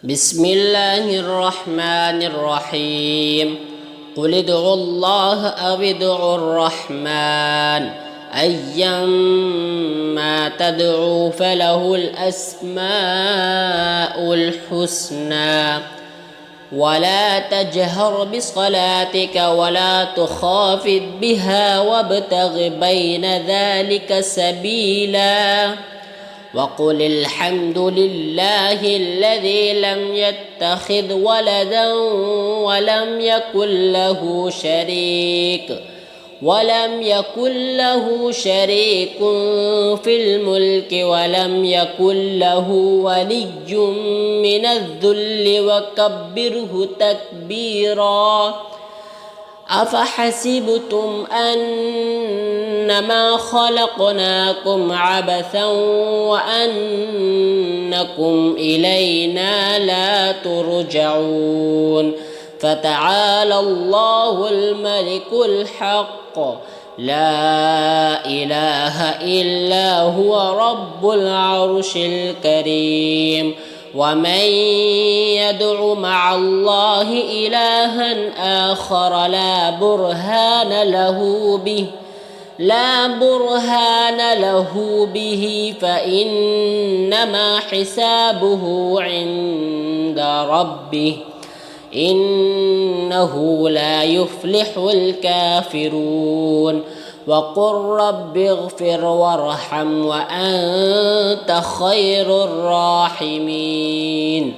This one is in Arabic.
بسم الله الرحمن الرحيم. قل ادعوا الله أو ادعوا الرحمن أيما تدعوا فله الأسماء الحسنى ولا تجهر بصلاتك ولا تخافت بها وابتغ بين ذلك سبيلا وقل الحمد لله الذي لم يتخذ ولدا ولم يكن له شريك في الملك ولم يكن له ولي من الذل وكبره تكبيرا. أفحسبتم أنما خلقناكم عبثا وأنكم إلينا لا ترجعون. فتعالى الله الملك الحق لا إله إلا هو رب العرش الكريم. ومن يدع مع الله إلها آخر لا برهان له به فإنما حسابه عند ربه إنه لا يفلح الكافرون. وقل رب اغفر وارحم وأنت خير الراحمين.